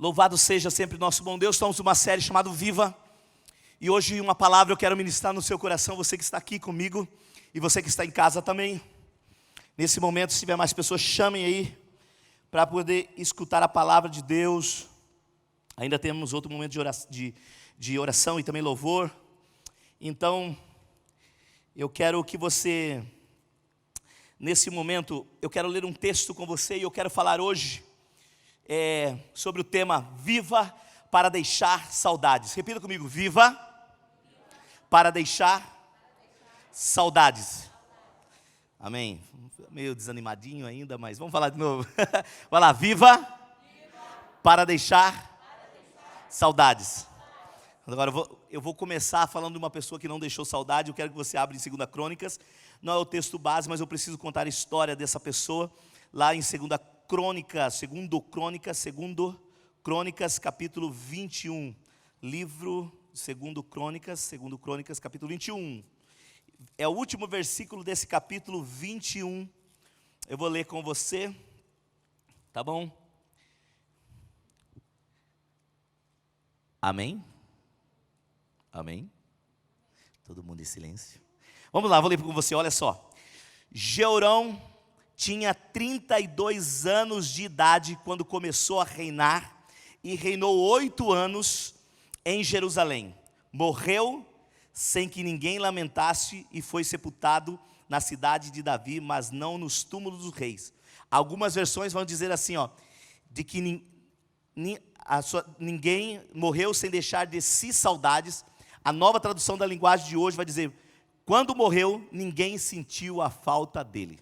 Louvado seja sempre nosso bom Deus. Estamos numa série chamada Viva. E hoje uma palavra eu quero ministrar no seu coração. Você que está aqui comigo e você que está em casa também. Nesse momento, se tiver mais pessoas, chamem aí para poder escutar a palavra de Deus. Ainda temos outro momento de oração e também louvor. Então, eu quero que você, nesse momento, eu quero ler um texto com você e eu quero falar hoje sobre o tema Viva para deixar saudades. Repita comigo, viva para deixar saudades. Amém. Meio desanimadinho ainda, mas vamos falar de novo. Vai lá, viva para deixar saudades. Agora eu vou começar falando de uma pessoa que não deixou saudade. Eu quero que você abra em 2 Crônicas. Não é o texto base, mas eu preciso contar a história dessa pessoa. Lá em 2 Crônicas, capítulo 21. Livro 2 Crônicas, capítulo 21. É o último versículo desse capítulo 21. Eu vou ler com você. Tá bom? Amém? Amém? Todo mundo em silêncio. Vamos lá, vou ler com você, olha só. Jeorão tinha 32 anos de idade quando começou a reinar e reinou 8 anos em Jerusalém. Morreu sem que ninguém lamentasse e foi sepultado na cidade de Davi, mas não nos túmulos dos reis. Algumas versões vão dizer assim, de que ninguém morreu sem deixar de si saudades. A nova tradução da linguagem de hoje vai dizer, quando morreu, ninguém sentiu a falta dele.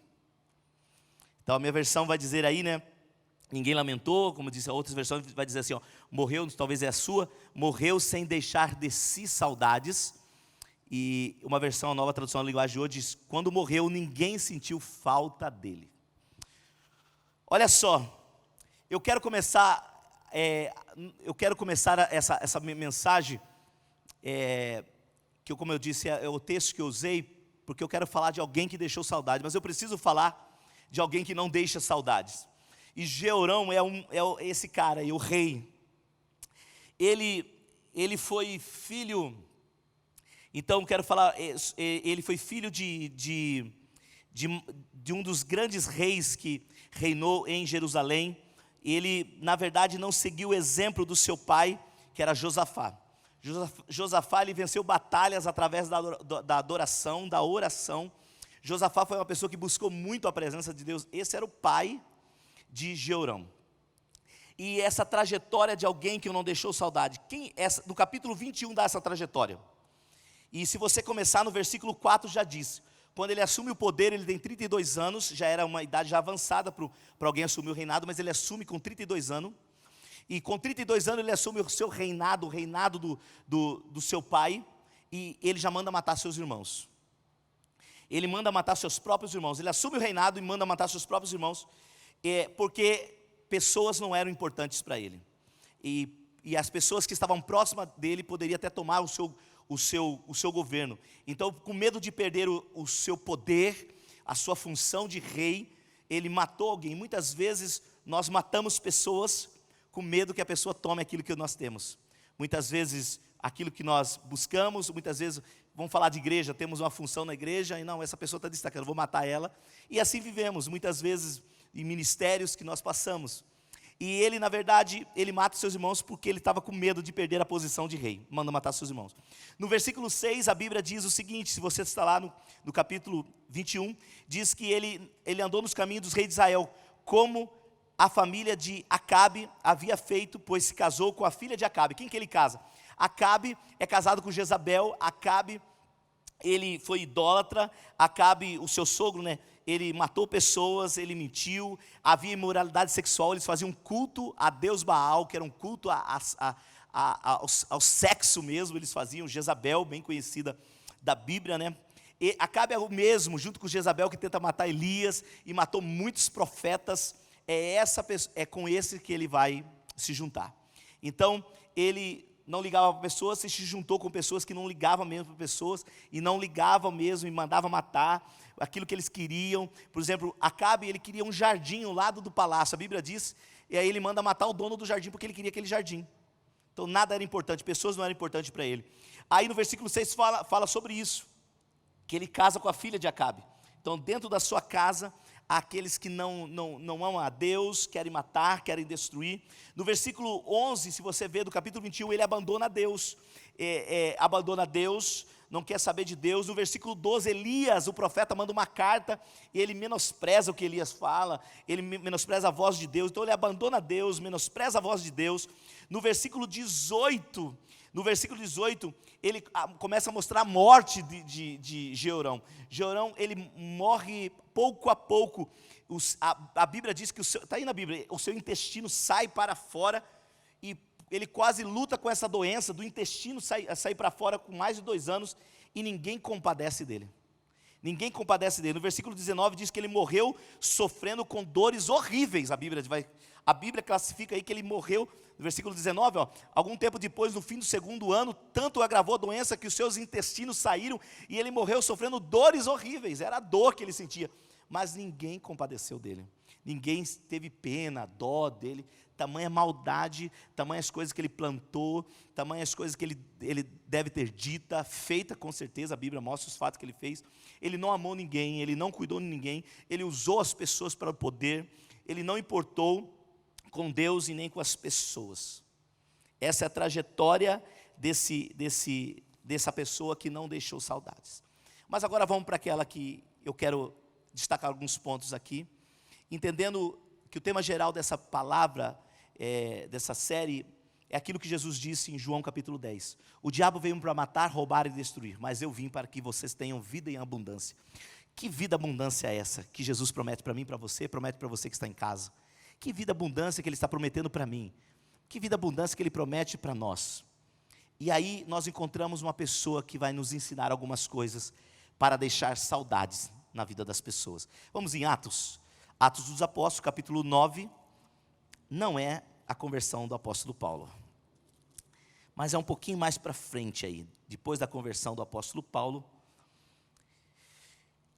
Então a minha versão vai dizer aí, ninguém lamentou, como disse a outra versão, vai dizer assim, morreu, talvez é a sua, morreu sem deixar de si saudades. E uma versão, a nova tradução da linguagem de hoje diz, quando morreu, ninguém sentiu falta dele. Olha só, eu quero começar essa mensagem, que como eu disse, é o texto que eu usei, porque eu quero falar de alguém que deixou saudade, mas eu preciso falar de alguém que não deixa saudades. E Jeorão é esse cara, o rei. Ele foi filho, então quero falar, ele foi filho de um dos grandes reis que reinou em Jerusalém. Ele, na verdade, não seguiu o exemplo do seu pai, que era Josafá. Josafá, ele venceu batalhas através da adoração, da oração. Josafá foi uma pessoa que buscou muito a presença de Deus. Esse era o pai de Jeorão. E essa trajetória de alguém que não deixou saudade. No capítulo 21 dá essa trajetória. E se você começar no versículo 4 já diz. Quando ele assume o poder, ele tem 32 anos. Já era uma idade já avançada para alguém assumir o reinado. Mas ele assume com 32 anos. E com 32 anos ele assume o seu reinado, o reinado do seu pai. E ele já manda matar seus irmãos. Ele manda matar seus próprios irmãos. Ele assume o reinado e manda matar seus próprios irmãos. Porque pessoas não eram importantes para ele. E as pessoas que estavam próximas dele poderiam até tomar o seu governo. Então, com medo de perder o seu poder, a sua função de rei, ele matou alguém. Muitas vezes nós matamos pessoas com medo que a pessoa tome aquilo que nós temos. Muitas vezes aquilo que nós buscamos, muitas vezes, vamos falar de igreja, temos uma função na igreja, e não, essa pessoa está destacando, vou matar ela. E assim vivemos, muitas vezes, em ministérios que nós passamos. E ele, na verdade, ele mata seus irmãos porque ele estava com medo de perder a posição de rei. Manda matar seus irmãos. No versículo 6, a Bíblia diz o seguinte, se você está lá no capítulo 21, diz que ele andou nos caminhos dos reis de Israel, como a família de Acabe havia feito, pois se casou com a filha de Acabe. Quem que ele casa? Acabe é casado com Jezabel. Acabe, ele foi idólatra. Acabe, o seu sogro, ele matou pessoas, ele mentiu, havia imoralidade sexual, eles faziam culto a Deus Baal, que era um culto ao sexo mesmo, eles faziam. Jezabel, bem conhecida da Bíblia, E Acabe é o mesmo, junto com Jezabel, que tenta matar Elias e matou muitos profetas. É com esse que ele vai se juntar. Então, ele não ligava para pessoas, se juntou com pessoas que não ligavam mesmo para pessoas, e não ligavam mesmo, e mandava matar aquilo que eles queriam. Por exemplo, Acabe, ele queria um jardim ao lado do palácio. A Bíblia diz E aí ele manda matar o dono do jardim porque ele queria aquele jardim. Então nada era importante, pessoas não eram importantes para ele. Aí no versículo 6 fala sobre isso, que ele casa com a filha de Acabe. Então dentro da sua casa, há aqueles que não amam a Deus, querem matar, querem destruir. No versículo 11, se você vê do capítulo 21, ele abandona Deus, não quer saber de Deus. No versículo 12, Elias, o profeta, manda uma carta, e ele menospreza o que Elias fala, ele menospreza a voz de Deus, então ele abandona Deus, menospreza a voz de Deus. No versículo 18, ele começa a mostrar a morte de Jeorão. Jeorão, ele morre pouco a pouco. A Bíblia diz que, está aí na Bíblia, o seu intestino sai para fora, e ele quase luta com essa doença do intestino sair para fora com mais de 2 anos, e ninguém compadece dele. Ninguém compadece dele. No versículo 19 diz que ele morreu sofrendo com dores horríveis. A Bíblia classifica aí que ele morreu, no versículo 19, algum tempo depois, no fim do 2º ano, tanto agravou a doença que os seus intestinos saíram, e ele morreu sofrendo dores horríveis. Era a dor que ele sentia, mas ninguém compadeceu dele. Ninguém teve pena, dó dele. Tamanha maldade, tamanhas coisas que ele plantou, tamanhas coisas que ele deve ter dita, feita com certeza. A Bíblia mostra os fatos que ele fez. Ele não amou ninguém, ele não cuidou de ninguém, ele usou as pessoas para o poder, ele não importou com Deus e nem com as pessoas. Essa é a trajetória dessa pessoa que não deixou saudades. Mas agora vamos para aquela que eu quero destacar alguns pontos aqui, entendendo que o tema geral dessa palavra, dessa série, é aquilo que Jesus disse em João capítulo 10. O diabo veio para matar, roubar e destruir, mas eu vim para que vocês tenham vida em abundância. Que vida abundância é essa que Jesus promete para mim e para você, promete para você que está em casa? Que vida abundância que Ele está prometendo para mim? Que vida abundância que Ele promete para nós? E aí nós encontramos uma pessoa que vai nos ensinar algumas coisas para deixar saudades na vida das pessoas. Vamos em Atos dos Apóstolos, capítulo 9, não é a conversão do apóstolo Paulo, mas é um pouquinho mais para frente aí, depois da conversão do apóstolo Paulo,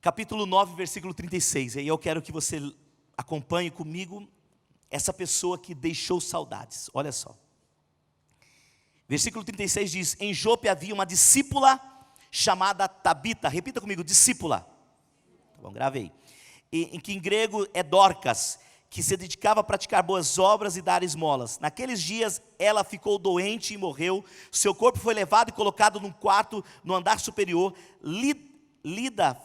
capítulo 9, versículo 36, e aí eu quero que você acompanhe comigo essa pessoa que deixou saudades. Olha só, versículo 36 diz: em Jope havia uma discípula chamada Tabita. Repita comigo, discípula. Tá bom, grave aí. Em que em grego é Dorcas, que se dedicava a praticar boas obras e dar esmolas. Naqueles dias ela ficou doente e morreu. Seu corpo foi levado e colocado num quarto no andar superior. Lida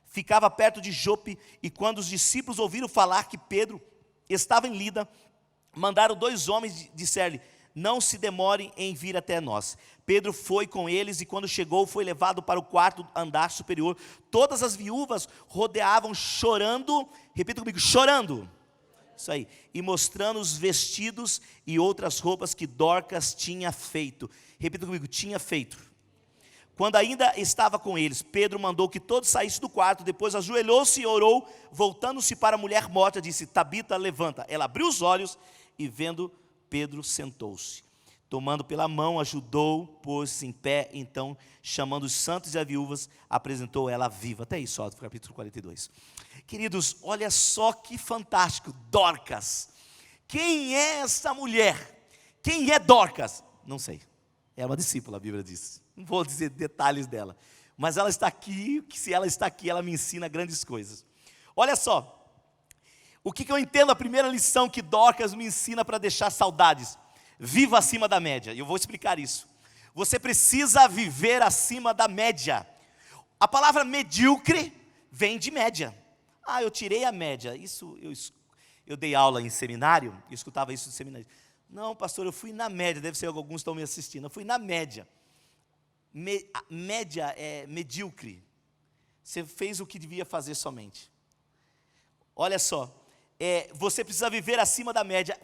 ficava perto de Jope, e quando os discípulos ouviram falar que Pedro estava em Lida, mandaram 2 homens disser-lhe: não se demorem em vir até nós. Pedro foi com eles, e quando chegou, foi levado para o quarto andar superior. Todas as viúvas rodeavam chorando, repita comigo, chorando, isso aí, e mostrando os vestidos e outras roupas que Dorcas tinha feito. Repita comigo, tinha feito. Quando ainda estava com eles, Pedro mandou que todos saíssem do quarto, depois ajoelhou-se e orou, voltando-se para a mulher morta, disse: Tabita, levanta. Ela abriu os olhos e, vendo Pedro, sentou-se. Tomando pela mão, ajudou, pôs-se em pé. Então, chamando os santos e as viúvas, apresentou ela viva. Até isso, capítulo 42. Queridos, olha só que fantástico, Dorcas. Quem é essa mulher? Quem é Dorcas? Não sei, é uma discípula, a Bíblia diz. Não vou dizer detalhes dela, mas ela está aqui, que se ela está aqui, ela me ensina grandes coisas. Olha só, o que eu entendo, a primeira lição que Dorcas me ensina para deixar saudades: viva acima da média. E eu vou explicar isso. Você precisa viver acima da média. A palavra medíocre vem de média. Eu tirei a média. Isso eu dei aula em seminário, eu escutava isso no seminário. Não, pastor, eu fui na média. Deve ser que alguns estão me assistindo. Eu fui na média. Média é medíocre. Você fez o que devia fazer somente. Olha só, você precisa viver acima da média.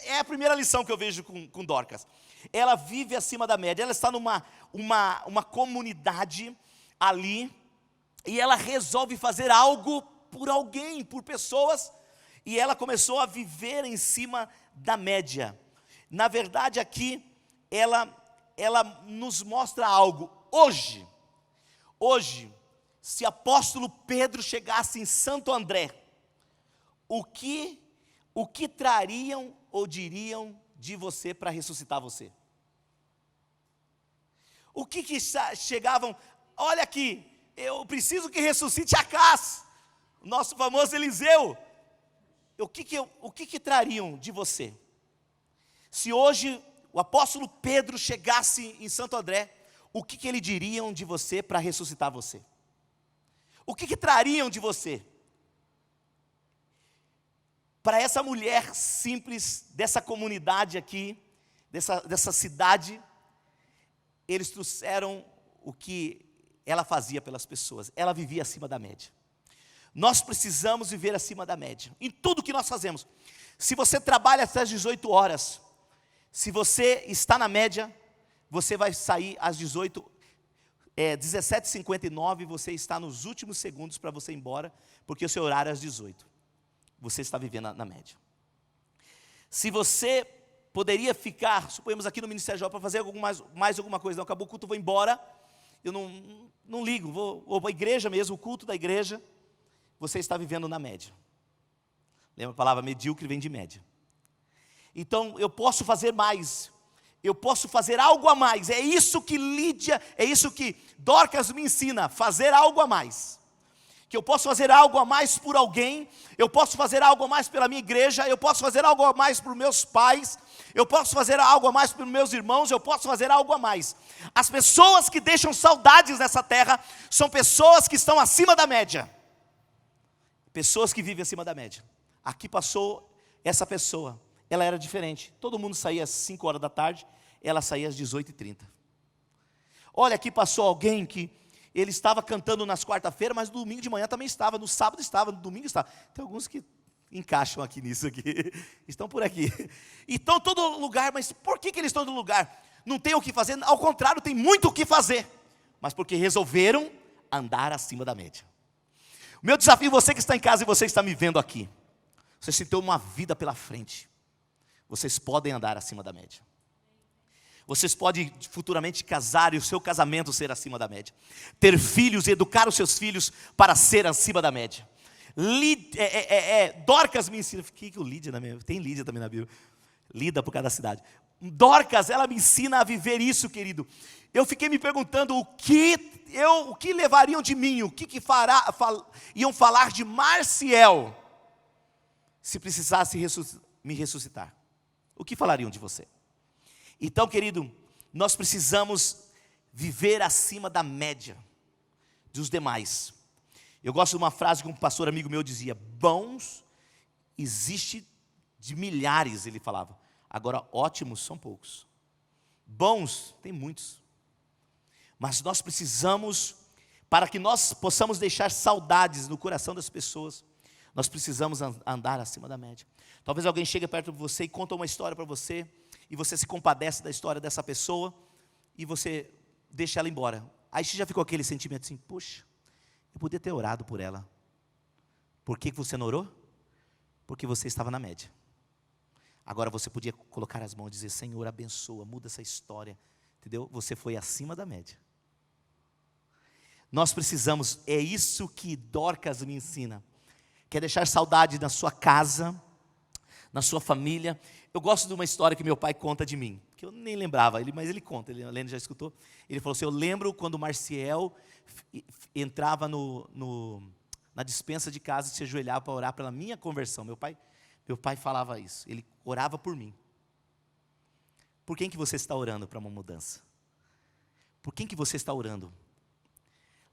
É a primeira lição que eu vejo com Dorcas. Ela vive acima da média. Ela está numa comunidade ali, e ela resolve fazer algo por alguém, por pessoas, e ela começou a viver em cima da média. Na verdade, aqui ela nos mostra algo. Hoje, se apóstolo Pedro chegasse em Santo André, o que o que trariam ou diriam de você para ressuscitar você? O que chegavam, olha aqui, eu preciso que ressuscite Acás, o nosso famoso Eliseu. O que trariam de você? Se hoje o apóstolo Pedro chegasse em Santo André, o que ele diriam de você para ressuscitar você? O que trariam de você? Para essa mulher simples, dessa comunidade aqui, dessa cidade, eles trouxeram o que ela fazia pelas pessoas. Ela vivia acima da média. Nós precisamos viver acima da média, em tudo que nós fazemos. Se você trabalha até as 18 horas, se você está na média, você vai sair às 17h59, você está nos últimos segundos para você ir embora, porque o seu horário é às 18. Você está vivendo na média. Se você poderia ficar, suponhamos aqui no Ministério Jovem, para fazer mais alguma coisa, não, acabou o culto, vou embora, eu não ligo, vou para a igreja mesmo, o culto da igreja, você está vivendo na média. Lembra a palavra medíocre vem de média. Então eu posso fazer mais, eu posso fazer algo a mais. É isso que Lídia, é isso que Dorcas me ensina, fazer algo a mais. Que eu posso fazer algo a mais por alguém, eu posso fazer algo a mais pela minha igreja, eu posso fazer algo a mais por meus pais, eu posso fazer algo a mais pelos meus irmãos, eu posso fazer algo a mais. As pessoas que deixam saudades nessa terra são pessoas que estão acima da média. Pessoas que vivem acima da média. Aqui passou essa pessoa, ela era diferente. Todo mundo saía às 5 horas da tarde, ela saía às 18h30. Olha, aqui passou alguém que ele estava cantando nas quarta-feiras, mas no domingo de manhã também estava, no sábado estava, no domingo estava. Tem alguns que encaixam aqui nisso aqui, estão por aqui. E estão em todo lugar, mas por que eles estão em todo lugar? Não tem o que fazer, ao contrário, tem muito o que fazer, mas porque resolveram andar acima da média. O meu desafio, você que está em casa e você que está me vendo aqui, vocês têm uma vida pela frente, vocês podem andar acima da média. Vocês podem futuramente casar e o seu casamento ser acima da média. Ter filhos e educar os seus filhos para ser acima da média. Dorcas me ensina, que o Lídia na minha, tem Lídia também na Bíblia, Lida por causa da cidade. Dorcas, ela me ensina a viver isso, querido. Eu fiquei me perguntando o que levariam de mim, iam falar de Marciel, se precisasse me ressuscitar. O que falariam de você? Então, querido, nós precisamos viver acima da média dos demais. Eu gosto de uma frase que um pastor amigo meu dizia: bons existe de milhares, ele falava. Agora, ótimos são poucos. Bons, tem muitos. Mas nós precisamos, para que nós possamos deixar saudades no coração das pessoas, nós precisamos andar acima da média. Talvez alguém chegue perto de você e conta uma história para você, e você se compadece da história dessa pessoa, e você deixa ela embora. Aí você já ficou aquele sentimento assim: puxa, eu podia ter orado por ela. Por que você não orou? Porque você estava na média. Agora você podia colocar as mãos e dizer: Senhor, abençoa, muda essa história. Entendeu? Você foi acima da média. Nós precisamos, é isso que Dorcas me ensina. Quer deixar saudade na sua casa, na sua família. Eu gosto de uma história que meu pai conta de mim, que eu nem lembrava, mas ele conta, a Helena já escutou. Ele falou assim: eu lembro quando o Marciel entrava na despensa de casa e se ajoelhava para orar pela minha conversão. Meu pai falava isso, ele orava por mim. Por quem que você está orando para uma mudança? Por quem que você está orando?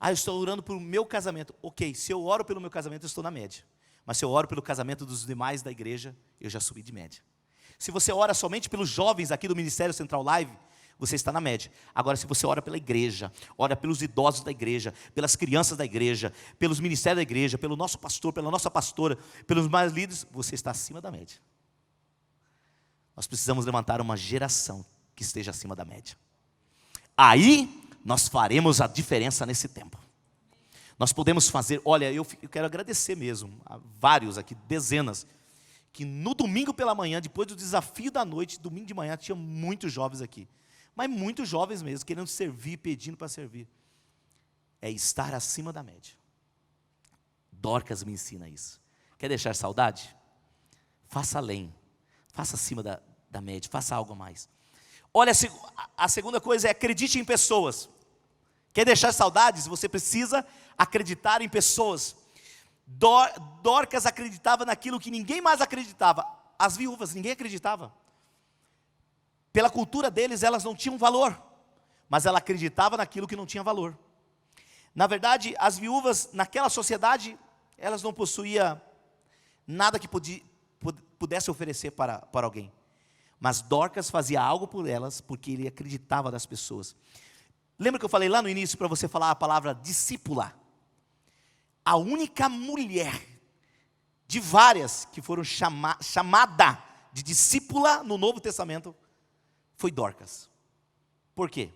Eu estou orando pelo meu casamento. Ok, se eu oro pelo meu casamento, eu estou na média. Mas se eu oro pelo casamento dos demais da igreja, eu já subi de média. Se você ora somente pelos jovens aqui do Ministério Central Live, você está na média. Agora, se você ora pela igreja, ora pelos idosos da igreja, pelas crianças da igreja, pelos ministérios da igreja, pelo nosso pastor, pela nossa pastora, pelos mais líderes, você está acima da média. Nós precisamos levantar uma geração que esteja acima da média. Aí, nós faremos a diferença nesse tempo. Nós podemos fazer, olha, eu quero agradecer mesmo, a vários aqui, dezenas, que no domingo pela manhã, depois do desafio da noite, domingo de manhã, tinha muitos jovens aqui. Mas muitos jovens mesmo, querendo servir, pedindo para servir. É estar acima da média. Dorcas me ensina isso. Quer deixar saudade? faça além, faça acima da média, faça algo a mais. Olha, a segunda coisa é acredite em pessoas. Quer deixar saudades? Você precisa acreditar em pessoas. Dorcas acreditava naquilo que ninguém mais acreditava. As viúvas, ninguém acreditava. Pela cultura deles, elas não tinham valor, mas ela acreditava naquilo que não tinha valor. Na verdade, as viúvas, naquela sociedade, elas não possuíam nada que pudesse oferecer para alguém. Mas Dorcas fazia algo por elas, porque ele acreditava nas pessoas. Lembra que eu falei lá no início para você falar a palavra discípula? A única mulher de várias que foram chamada de discípula no Novo Testamento foi Dorcas. Por quê?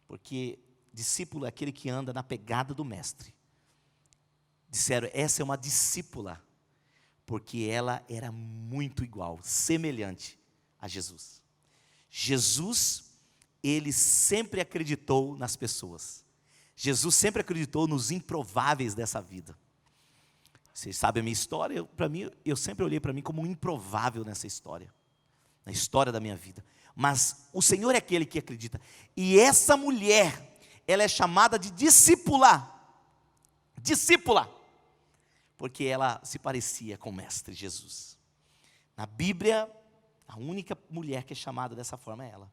Porque discípulo é aquele que anda na pegada do mestre. Disseram, essa é uma discípula, porque ela era muito igual, semelhante a Jesus. Jesus, ele sempre acreditou nas pessoas. Jesus sempre acreditou nos improváveis dessa vida. Vocês sabem a minha história, eu sempre olhei para mim como um improvável nessa história, na história da minha vida. Mas o Senhor é aquele que acredita. E essa mulher, ela é chamada de discípula. Discípula. Porque ela se parecia com o Mestre Jesus. Na Bíblia, a única mulher que é chamada dessa forma é ela.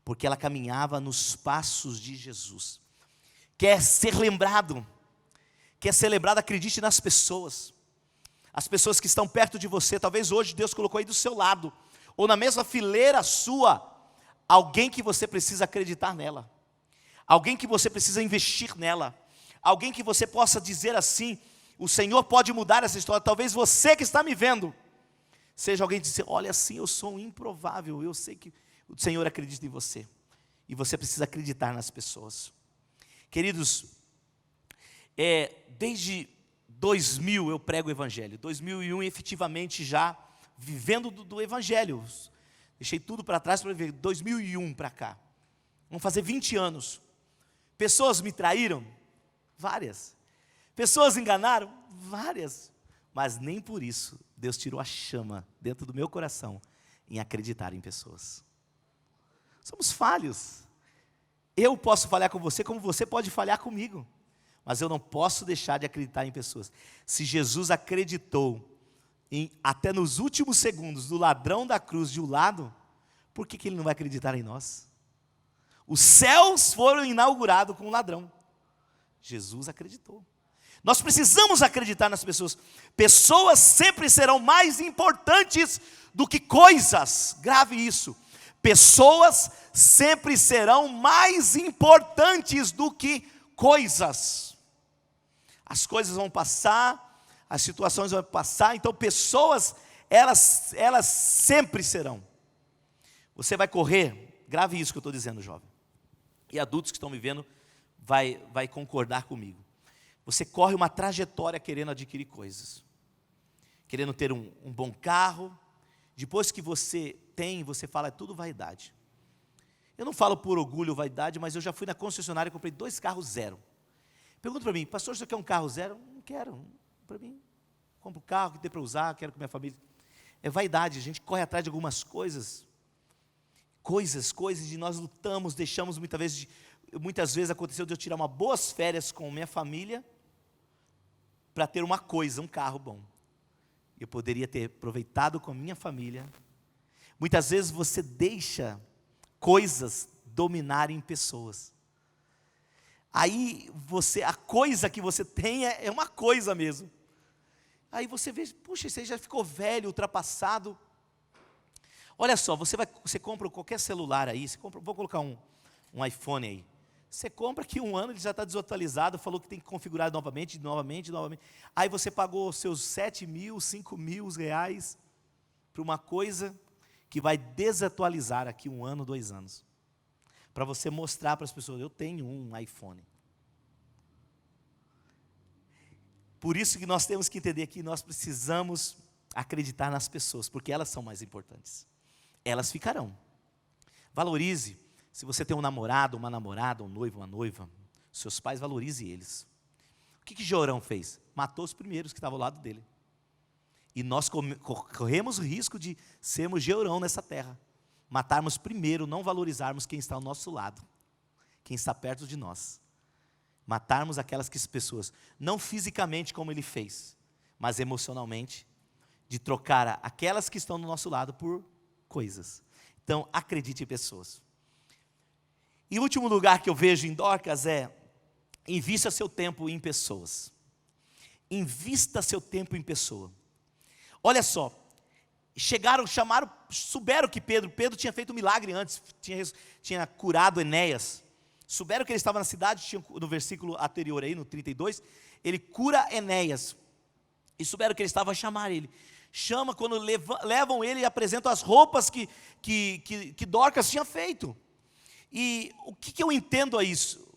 Porque ela caminhava nos passos de Jesus. Quer ser lembrado, acredite nas pessoas. As pessoas que estão perto de você, talvez hoje Deus colocou aí do seu lado, ou na mesma fileira sua, alguém que você precisa acreditar nela, alguém que você precisa investir nela, alguém que você possa dizer assim, o Senhor pode mudar essa história. Talvez você que está me vendo, seja alguém que diz, olha assim, eu sou um improvável, eu sei que o Senhor acredita em você, e você precisa acreditar nas pessoas. Queridos, desde 2000 eu prego o Evangelho, 2001 efetivamente já vivendo do Evangelho, deixei tudo para trás para ver, 2001 para cá, vão fazer 20 anos, pessoas me traíram, várias, pessoas enganaram, várias, mas nem por isso Deus tirou a chama dentro do meu coração em acreditar em pessoas. Somos falhos, eu posso falhar com você como você pode falhar comigo, mas eu não posso deixar de acreditar em pessoas. Se Jesus acreditou até nos últimos segundos do ladrão da cruz de um lado, por que ele não vai acreditar em nós? Os céus foram inaugurados com um ladrão, Jesus acreditou. Nós precisamos acreditar nas pessoas. Pessoas sempre serão mais importantes do que coisas, grave isso. Pessoas sempre serão mais importantes do que coisas. As coisas vão passar, as situações vão passar, então pessoas, elas sempre serão. Você vai correr, grave isso que eu estou dizendo, jovem, e adultos que estão me vendo, vai concordar comigo. Você corre uma trajetória querendo adquirir coisas, querendo ter um bom carro, depois que você tem, você fala, é tudo vaidade. Eu não falo por orgulho ou vaidade, mas eu já fui na concessionária e comprei 2 carros zero. Pergunta para mim, pastor, você quer um carro zero? Não quero, para mim, compro um carro que dê para usar, quero com minha família. É vaidade, a gente corre atrás de algumas coisas, e nós lutamos, deixamos muitas vezes aconteceu de eu tirar uma boas férias com minha família, para ter uma coisa, um carro bom. Eu poderia ter aproveitado com a minha família. Muitas vezes você deixa coisas dominarem pessoas. Aí a coisa que você tem é uma coisa mesmo. Aí você vê, puxa, você já ficou velho, ultrapassado. Olha só, você compra qualquer celular aí, vou colocar um iPhone aí. Você compra que 1 ano ele já está desatualizado, falou que tem que configurar novamente. Aí você pagou seus 7 mil, 5 mil reais para uma coisa que vai desatualizar aqui 1 ano, 2 anos. Para você mostrar para as pessoas, eu tenho um iPhone. Por isso que nós temos que entender que nós precisamos acreditar nas pessoas, porque elas são mais importantes. Elas ficarão. Valorize. Se você tem um namorado, uma namorada, um noivo, uma noiva, seus pais, valorize eles. O que Jorão fez? Matou os primeiros que estavam ao lado dele. E nós corremos o risco de sermos Georão nessa terra. Matarmos primeiro, não valorizarmos quem está ao nosso lado, quem está perto de nós. Matarmos aquelas pessoas, não fisicamente como ele fez, mas emocionalmente, de trocar aquelas que estão do nosso lado por coisas. Então, acredite em pessoas. E o último lugar que eu vejo em Dorcas é: invista seu tempo em pessoas. Invista seu tempo em pessoa. Olha só, chamaram, souberam que Pedro tinha feito um milagre antes, tinha curado Enéas. Souberam que ele estava na cidade, no versículo anterior aí, no 32, ele cura Enéas. E souberam que ele estava a chamar ele. Chama quando levam ele e apresentam as roupas que Dorcas tinha feito. E o que eu entendo a isso?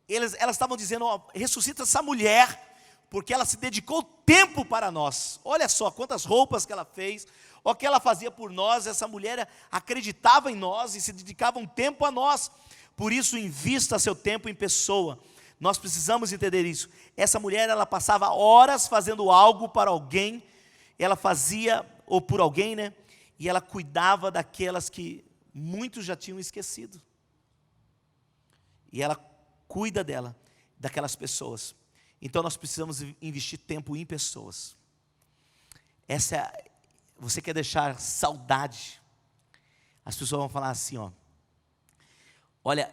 Elas estavam dizendo: ó, ressuscita essa mulher, porque ela se dedicou tempo para nós. Olha só quantas roupas que ela fez, o que ela fazia por nós. Essa mulher acreditava em nós e se dedicava um tempo a nós. Por isso, invista seu tempo em pessoa. Nós precisamos entender isso. Essa mulher, ela passava horas fazendo algo para alguém. Ela fazia, ou por alguém, né? E ela cuidava daquelas que muitos já tinham esquecido. E ela cuida daquelas pessoas. Então nós precisamos investir tempo em pessoas. Você quer deixar saudade? As pessoas vão falar assim, ó. Olha,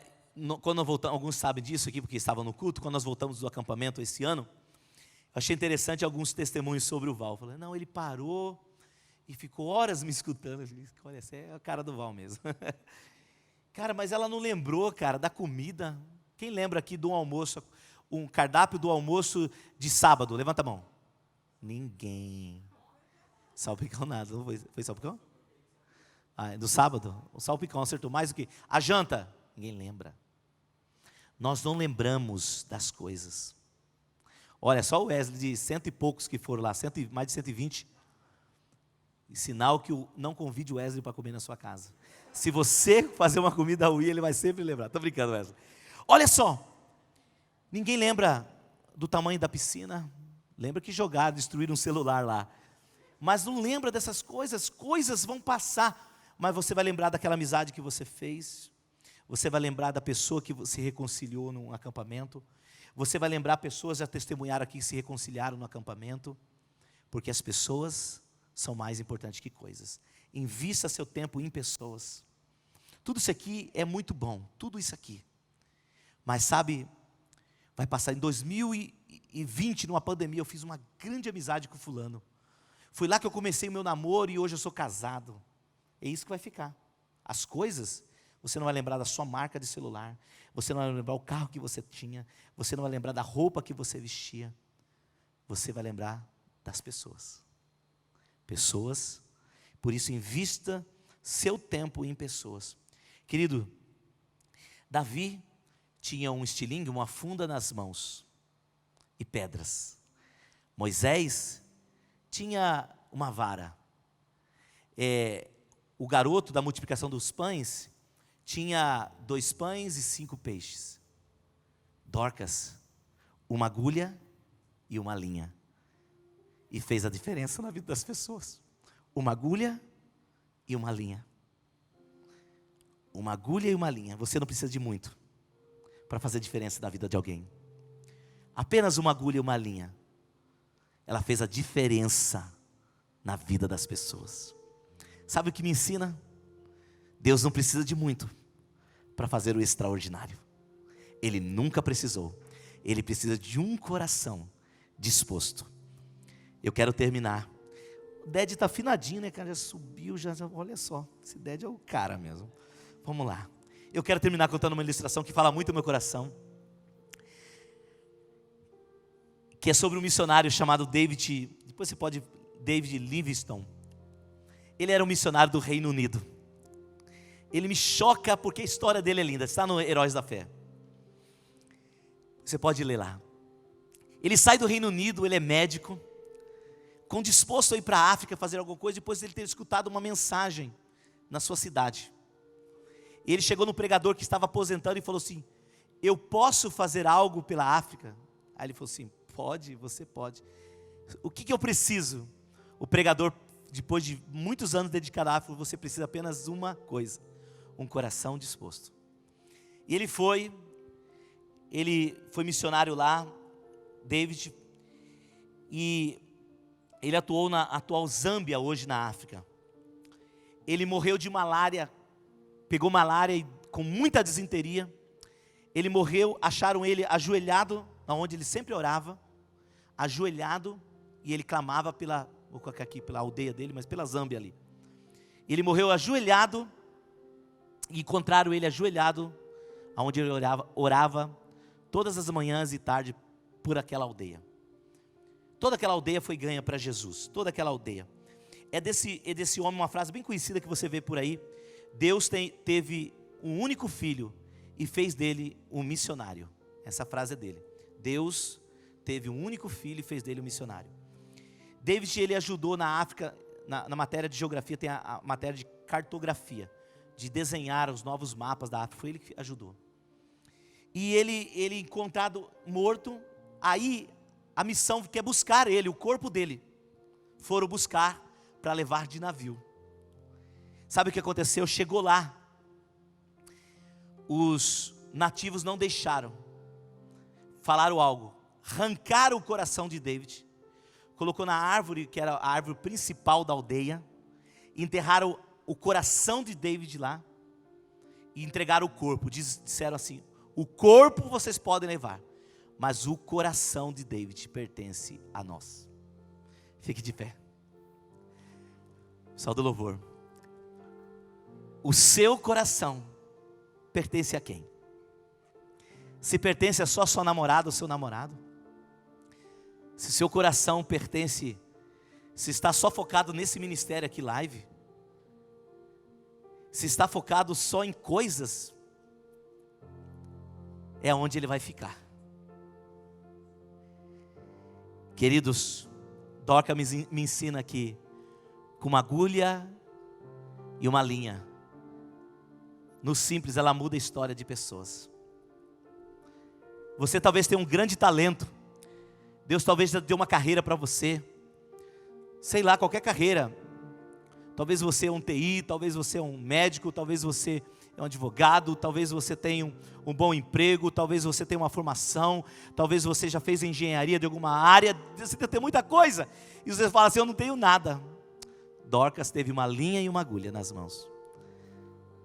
quando nós voltamos, alguns sabem disso aqui porque estavam no culto, quando nós voltamos do acampamento esse ano, eu achei interessante alguns testemunhos sobre o Val. Eu falei: não, ele parou e ficou horas me escutando. Eu falei: olha, essa é a cara do Val mesmo. Cara, mas ela não lembrou, cara, da comida. Quem lembra aqui do almoço, um cardápio do almoço de sábado? Levanta a mão. Ninguém. Salpicão nada, não foi salpicão? Ah, do sábado, o salpicão acertou mais do que a janta. Ninguém lembra. Nós não lembramos das coisas. Olha, só o Wesley de 100 e poucos que foram lá, mais de 120. Sinal que não convide o Wesley para comer na sua casa. Se você fazer uma comida ruim, ele vai sempre lembrar. Estou brincando, Wesley. Olha só, ninguém lembra do tamanho da piscina. Lembra que jogaram, destruíram um celular lá. Mas não lembra dessas coisas. Coisas vão passar, mas você vai lembrar daquela amizade que você fez. Você vai lembrar da pessoa que se reconciliou num acampamento. Você vai lembrar pessoas já testemunharam aqui que se reconciliaram no acampamento. Porque as pessoas são mais importantes que coisas. Invista seu tempo em pessoas. Tudo isso aqui é muito bom, tudo isso aqui. Mas sabe, vai passar em 2020, numa pandemia, eu fiz uma grande amizade com fulano. Foi lá que eu comecei o meu namoro e hoje eu sou casado. É isso que vai ficar. As coisas, você não vai lembrar da sua marca de celular, você não vai lembrar o carro que você tinha, você não vai lembrar da roupa que você vestia. Você vai lembrar das pessoas. Pessoas, por isso invista seu tempo em pessoas. Querido, Davi tinha um estilingue, uma funda nas mãos e pedras. Moisés tinha uma vara. O garoto da multiplicação dos pães tinha 2 pães e 5 peixes. Dorcas, uma agulha e uma linha. E fez a diferença na vida das pessoas. Uma agulha e uma linha. Uma agulha e uma linha. Você não precisa de muito para fazer diferença na vida de alguém. Apenas uma agulha e uma linha. Ela fez a diferença na vida das pessoas. Sabe o que me ensina? Deus não precisa de muito para fazer o extraordinário. Ele nunca precisou. Ele precisa de um coração disposto. Eu quero terminar. O Ded está afinadinho, né, cara? Já subiu, já, olha só. Esse Ded é o cara mesmo. Vamos lá. Eu quero terminar contando uma ilustração que fala muito ao meu coração. Que é sobre um missionário chamado David Livingstone. Ele era um missionário do Reino Unido. Ele me choca porque a história dele é linda. Está no Heróis da Fé. Você pode ler lá. Ele sai do Reino Unido, ele é médico, disposto a ir para a África fazer alguma coisa, depois de ele ter escutado uma mensagem na sua cidade. Ele chegou no pregador que estava aposentando e falou assim: eu posso fazer algo pela África? Aí ele falou assim: pode, você pode. O que eu preciso? o pregador, depois de muitos anos dedicado à África, você precisa apenas uma coisa: um coração disposto. E ele foi missionário lá, David, e ele atuou na atual Zâmbia, hoje na África. Ele morreu de malária, pegou malária e com muita disenteria. Ele morreu, acharam ele ajoelhado, onde ele sempre orava, ajoelhado, e ele clamava vou colocar aqui pela aldeia dele, mas pela Zâmbia ali. Ele morreu ajoelhado, e encontraram ele ajoelhado, onde ele orava todas as manhãs e tarde por aquela aldeia. Toda aquela aldeia foi ganha para Jesus, toda aquela aldeia. É desse homem uma frase bem conhecida que você vê por aí: Deus teve um único filho e fez dele um missionário. Essa frase é dele. Deus teve um único filho e fez dele um missionário. David, ele ajudou na África, na matéria de geografia, tem a matéria de cartografia, de desenhar os novos mapas da África, foi ele que ajudou. E ele encontrado morto, aí a missão que é buscar ele, o corpo dele, foram buscar para levar de navio. Sabe o que aconteceu? Chegou lá, os nativos não deixaram, falaram algo, arrancaram o coração de David, colocou na árvore, que era a árvore principal da aldeia, enterraram o coração de David lá, e entregaram o corpo. Disseram assim: o corpo vocês podem levar, mas o coração de David pertence a nós. Fique de pé. Pessoal do louvor, o seu coração pertence a quem? Se pertence a só sua namorada ou seu namorado? Se seu coração pertence, se está só focado nesse ministério aqui live, se está focado só em coisas, é onde ele vai ficar. Queridos, Dorca me ensina que com uma agulha e uma linha, no simples, ela muda a história de pessoas. Você talvez tenha um grande talento, Deus talvez já deu uma carreira para você, sei lá, qualquer carreira. Talvez você é um TI, talvez você é um médico, talvez você é um advogado, talvez você tenha um bom emprego, talvez você tenha uma formação, talvez você já fez engenharia de alguma área, você tem muita coisa, e você fala assim: eu não tenho nada. Dorcas teve uma linha e uma agulha nas mãos,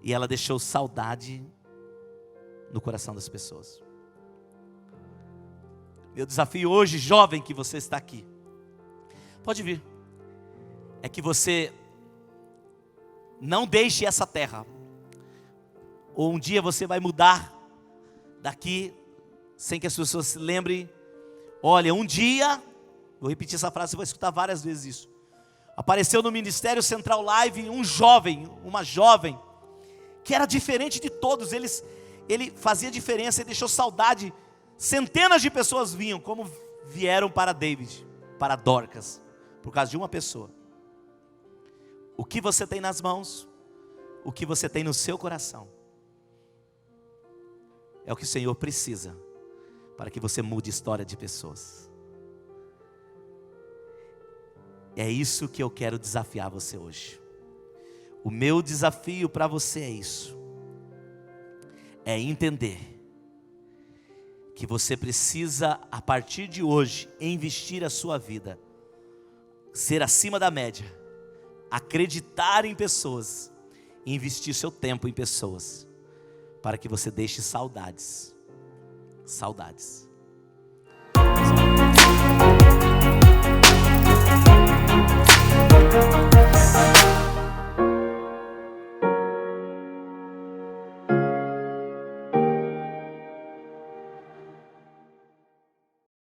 e ela deixou saudade no coração das pessoas. Meu desafio hoje, jovem que você está aqui, pode vir, é que você não deixe essa terra, ou um dia você vai mudar daqui, sem que as pessoas se lembrem. Olha, um dia, vou repetir essa frase, você vai escutar várias vezes isso. Apareceu no Ministério Central Live um jovem, uma jovem, que era diferente de todos, ele fazia diferença, ele deixou saudade. Centenas de pessoas vinham, como vieram para David, para Dorcas, por causa de uma pessoa. O que você tem nas mãos, o que você tem no seu coração, é o que o Senhor precisa, para que você mude a história de pessoas. É isso que eu quero desafiar você hoje. O meu desafio para você é isso, é entender que você precisa, a partir de hoje, investir a sua vida, ser acima da média, acreditar em pessoas, e investir seu tempo em pessoas, para que você deixe saudades. Saudades.